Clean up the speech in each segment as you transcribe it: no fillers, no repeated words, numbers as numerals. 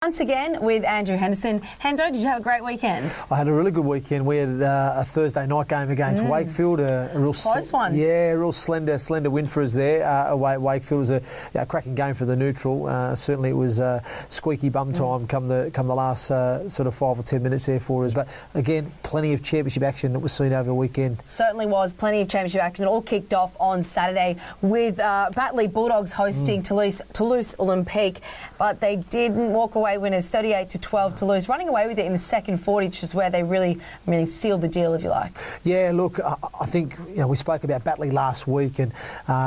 Once again with Andrew Henderson. Hendo, did you have a great weekend? I had a really good weekend. We had a Thursday night game against Wakefield, a real close one. Yeah, a real slender win for us there. Away at Wakefield was a cracking game for the neutral. Certainly, it was squeaky bum time come the last sort of 5 or 10 minutes there for us. But again, plenty of championship action that was seen over the weekend. Certainly was plenty of championship action. It all kicked off on Saturday with Batley Bulldogs hosting Toulouse Olympique, but they didn't walk away winners 38-12 Toulouse, running away with it in the second 40, which is where they really sealed the deal, if you like. Yeah, look, I think we spoke about Batley last week, and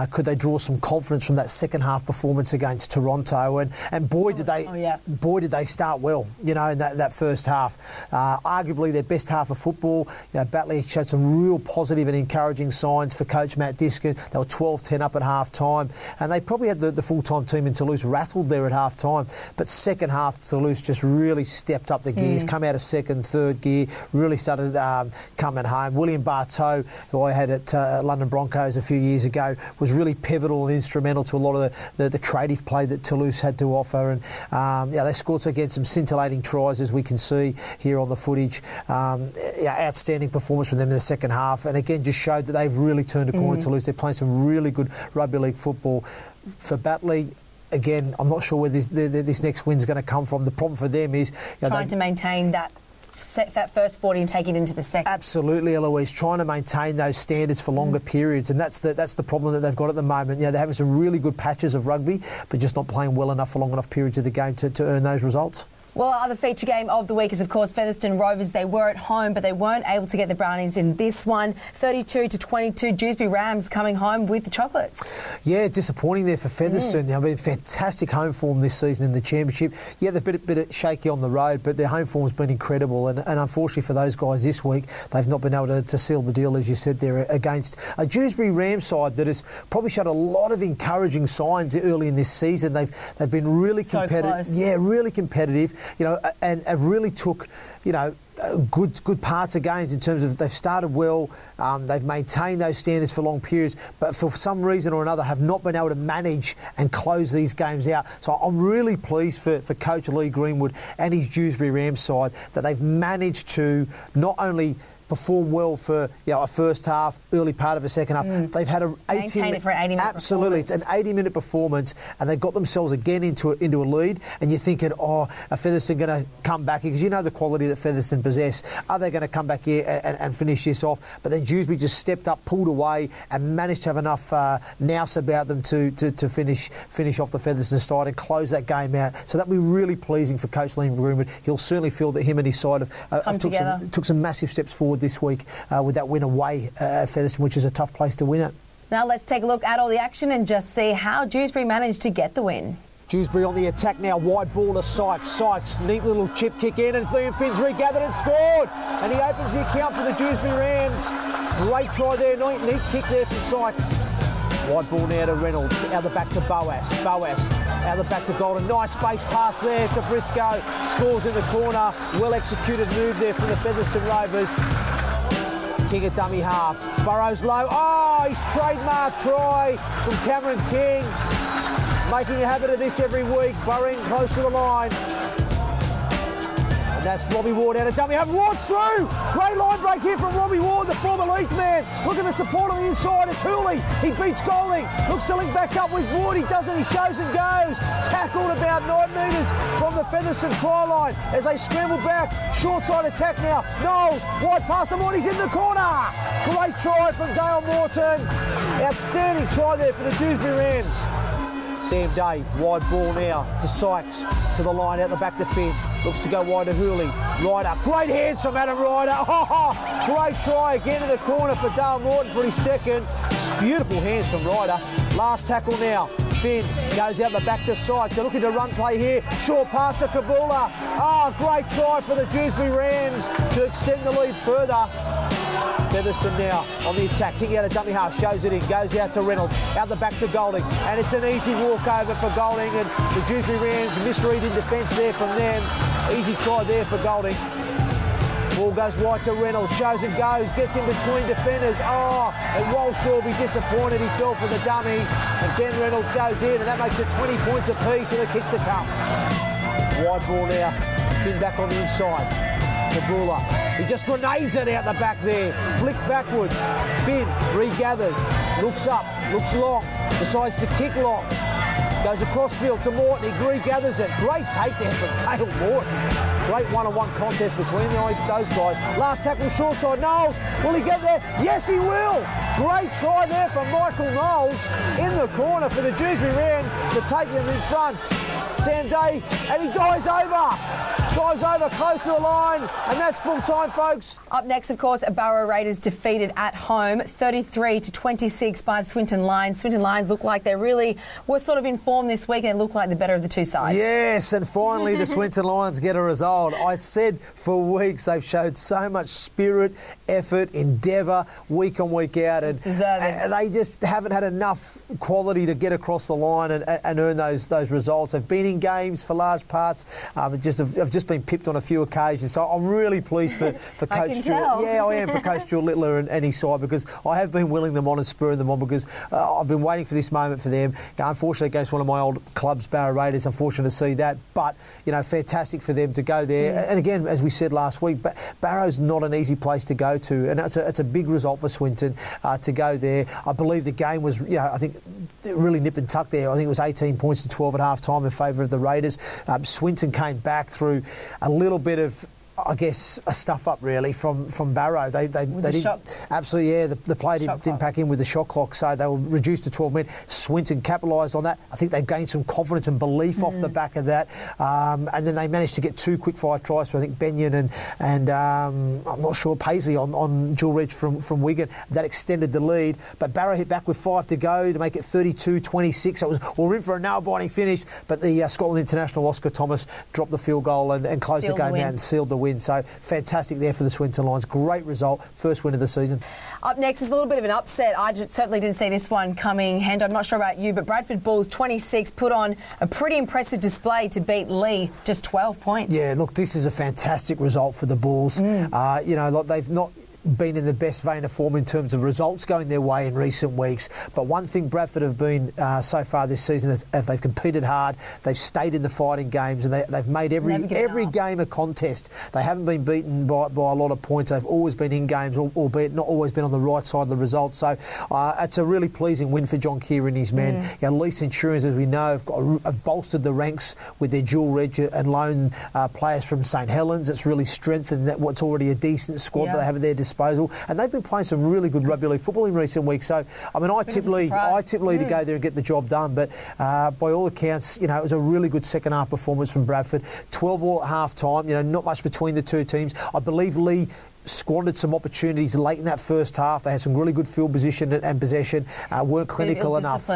could they draw some confidence from that second half performance against Toronto? And boy, did they start well, in that first half. Arguably their best half of football. Batley showed some real positive and encouraging signs for coach Matt Diskin. They were 12-10 up at half time, and they probably had the full-time team in Toulouse rattled there at half time. But second half, Toulouse just really stepped up the gears, come out of second, third gear, really started coming home. William Bartow, who I had at London Broncos a few years ago, was really pivotal and instrumental to a lot of the creative play that Toulouse had to offer. And they scored again some scintillating tries, as we can see here on the footage. Outstanding performance from them in the second half, and again just showed that they've really turned a corner. Toulouse, they're playing some really good rugby league football. For Batley, again, I'm not sure where this next win's going to come from. The problem for them is trying to maintain that first 40 and take it into the second. Absolutely, Eloise, trying to maintain those standards for longer periods, and that's the problem that they've got at the moment. They're having some really good patches of rugby, but just not playing well enough for long enough periods of the game to earn those results. Well, our other feature game of the week is, of course, Featherston Rovers. They were at home, but they weren't able to get the Brownies in this one. 32-22, Dewsbury Rams coming home with the chocolates. Yeah, disappointing there for Featherston. They've been fantastic home form this season in the championship. Yeah, they've been a bit shaky on the road, but their home form's been incredible. And unfortunately for those guys this week, they've not been able to seal the deal, as you said there, against a Dewsbury Rams side that has probably showed a lot of encouraging signs early in this season. They've been really competitive. So close. Really competitive. And have really took, good parts of games in terms of they've started well, they've maintained those standards for long periods, but for some reason or another have not been able to manage and close these games out. So I'm really pleased for Coach Lee Greenwood and his Dewsbury Rams side that they've managed to not only perform well for a first half, early part of a second half. They've had an 80-minute absolutely, it's an 80-minute performance, and they got themselves again into a lead. And you're thinking, are Featherston going to come back here? Because you know the quality that Featherston possess. Are they going to come back here and finish this off? But then Dewsbury just stepped up, pulled away, and managed to have enough nous about them to finish off the Featherston side and close that game out. So that'll be really pleasing for Coach Lee Greenwood. He'll certainly feel that him and his side have took some massive steps forward this week with that win away at Featherston, which is a tough place to win it. Now let's take a look at all the action and just see how Dewsbury managed to get the win. Dewsbury on the attack now, wide ball to Sykes. Sykes, neat little chip kick in, and Liam Finn's regathered and scored. And he opens the account for the Dewsbury Rams. Great try there, neat kick there from Sykes. Wide ball now to Reynolds, out the back to Boas. Out the back to Golden. Nice face pass there to Briscoe. Scores in the corner. Well executed move there from the Featherston Rovers. King at dummy half. Barrow's low. Oh, his trademark try from Cameron King. Making a habit of this every week. Burrowing close to the line. And that's Robbie Ward out of dummy half. Ward through! Great line break here from Robbie Ward, the former Leeds man. Look at the support on the inside. It's Hooley. He beats Golding. Looks to link back up with Ward. He doesn't. He shows and goes. Tackled about 9 metres from the Featherston try line as they scramble back. Short side attack now. Knowles, wide past them on. He's in the corner. Great try from Dale Morton. Outstanding try there for the Dewsbury Rams. Sam Day, wide ball now to Sykes, to the line out the back to Finn. Looks to go wide to Hooley. Ryder, great hands from Adam Ryder. Oh, great try again in the corner for Dale Morton for his second. Beautiful hands from Ryder. Last tackle now. Finn goes out the back to Sykes. They're looking to run play here. Short pass to Kabula. Oh, great try for the Dewsbury Rams to extend the lead further. Featherston now on the attack, kicking out a dummy half, shows it in, goes out to Reynolds, out the back to Golding, and it's an easy walkover for Golding, and the Dewsbury Rams misread in defence there from them. Easy try there for Golding. Ball goes wide to Reynolds, shows and goes, gets in between defenders. Oh, and Walsh will be disappointed, he fell for the dummy, and Ben Reynolds goes in, and that makes it 20 points apiece with a kick to come. Wide ball now. Finn back on the inside. Kabula. He just grenades it out the back there. Flick backwards. Finn regathers. Looks up. Looks long. Decides to kick long. Goes across field to Morton. He regathers it. Great take there from Dale Morton. Great one-on-one contest between those guys. Last tackle short side. Knowles. Will he get there? Yes, he will. Great try there from Michael Knowles in the corner for the Jewsbury Rams to take them in front. Sam Day, and he dives over. Dives over close to the line, and that's full time, folks. Up next, of course, Barrow Raiders defeated at home 33-26 by the Swinton Lions. Swinton Lions look like they really were sort of in form this week, and look like the better of the two sides. Yes, and finally the Swinton Lions get a result. I said for weeks they've showed so much spirit, effort, endeavour, week on, week out, and they just haven't had enough quality to get across the line and earn those results. They've been in games for large parts, have just been pipped on a few occasions. So I'm really pleased for Coach Stuart. Yeah, I am for Coach Stuart Littler and his side, because I have been willing them on and spurring them on, because I've been waiting for this moment for them. Unfortunately, against one of my old clubs, Barrow Raiders, unfortunate to see that. But, you know, fantastic for them to go there. And again, as we said last week, Barrow's not an easy place to go to. And it's a big result for Swinton to go there. I believe the game was, you know, I think really nip and tuck there. I think it was 18 points to 12 at half-time in favour of the Raiders. Swinton came back through a little bit of, I guess, a stuff up really from Barrow. They didn't absolutely, yeah. The play didn't pack in with the shot clock, so they were reduced to 12 men. Swinton capitalised on that. I think they gained some confidence and belief off the back of that, and then they managed to get two quick fire tries for, I think, Benyon and I'm not sure, Paisley on dual reach from Wigan. That extended the lead, but Barrow hit back with 5 to go to make it 32-26. We were in for a nail-biting finish, but the Scotland international Oscar Thomas dropped the field goal and closed the game out and sealed the win. So fantastic there for the Swinton Lions. Great result. First win of the season. Up next is a little bit of an upset. I certainly didn't see this one coming. Hendo, I'm not sure about you, but Bradford Bulls 26 put on a pretty impressive display to beat Lee, just 12 points. Yeah, look, this is a fantastic result for the Bulls. You know, look, they've not been in the best vein of form in terms of results going their way in recent weeks. But one thing Bradford have been so far this season is they've competed hard, they've stayed in the fighting games, and they've made every game a contest. They haven't been beaten by a lot of points. They've always been in games, albeit not always been on the right side of the results. So it's a really pleasing win for John Keir and his men. You know, Lee Centurions, as we know, have bolstered the ranks with their dual reg and loan players from St Helens. It's really strengthened what's already a decent squad that they have at their disposal, and they've been playing some really good rugby league football in recent weeks. So I mean, I tip Lee to go there and get the job done. But by all accounts, you know, it was a really good second half performance from Bradford. 12 all at half time. You know, not much between the two teams. I believe Lee squandered some opportunities late in that first half. They had some really good field position and possession. Weren't clinical enough.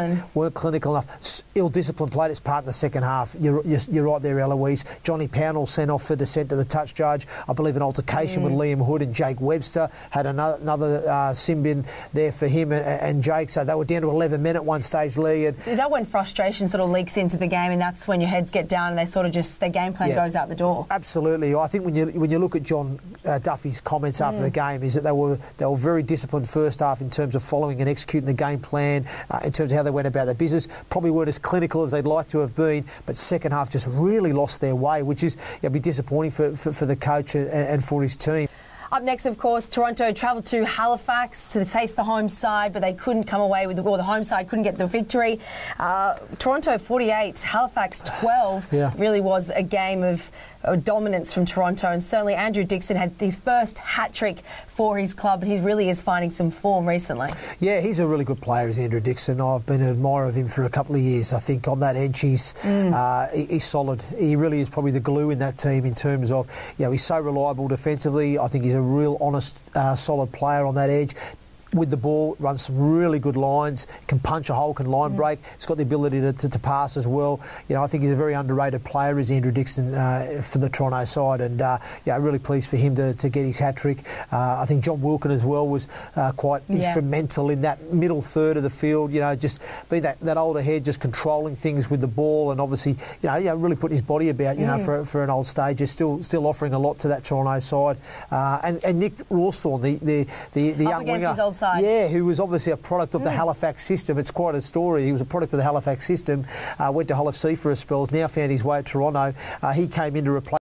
Ill-discipline played its part in the second half. You're right there, Eloise. Johnny Pownell sent off for dissent to the touch judge. I believe an altercation with Liam Hood and Jake Webster had another sin bin there for him and Jake. So they were down to 11 men at one stage, Lee. And is that when frustration sort of leaks into the game, and that's when your heads get down and they sort of just, their game plan goes out the door? Absolutely. I think when you look at John Duffy's comments after the game, is that they were very disciplined first half in terms of following and executing the game plan, in terms of how they went about their business. Probably weren't as clinical as they'd like to have been, but second half just really lost their way, which is be disappointing for the coach and for his team. Up next, of course, Toronto travelled to Halifax to face the home side, but they couldn't come away with the home side couldn't get the victory. Toronto 48, Halifax 12. Really was a game of dominance from Toronto, and certainly Andrew Dixon had his first hat-trick for his club, and he really is finding some form recently. Yeah, he's a really good player, is Andrew Dixon. I've been an admirer of him for a couple of years. I think on that edge he's solid. He really is probably the glue in that team in terms of, you know, he's so reliable defensively. I think he's a real honest, solid player on that edge. With the ball, runs some really good lines, can punch a hole, can line break. He's got the ability to pass as well. You know, I think he's a very underrated player, is Andrew Dixon, for the Toronto side, and really pleased for him to get his hat-trick. I think John Wilkin as well was quite instrumental in that middle third of the field, you know, just being that older head, just controlling things with the ball, and obviously, really putting his body about, you know, for an old stage, is still offering a lot to that Toronto side. And Nick Rawsthorne, the young winger. side. Yeah, who was obviously a product of the Halifax system. It's quite a story. He was a product of the Halifax system, went to Holland for a spell, now found his way at Toronto. He came in to replace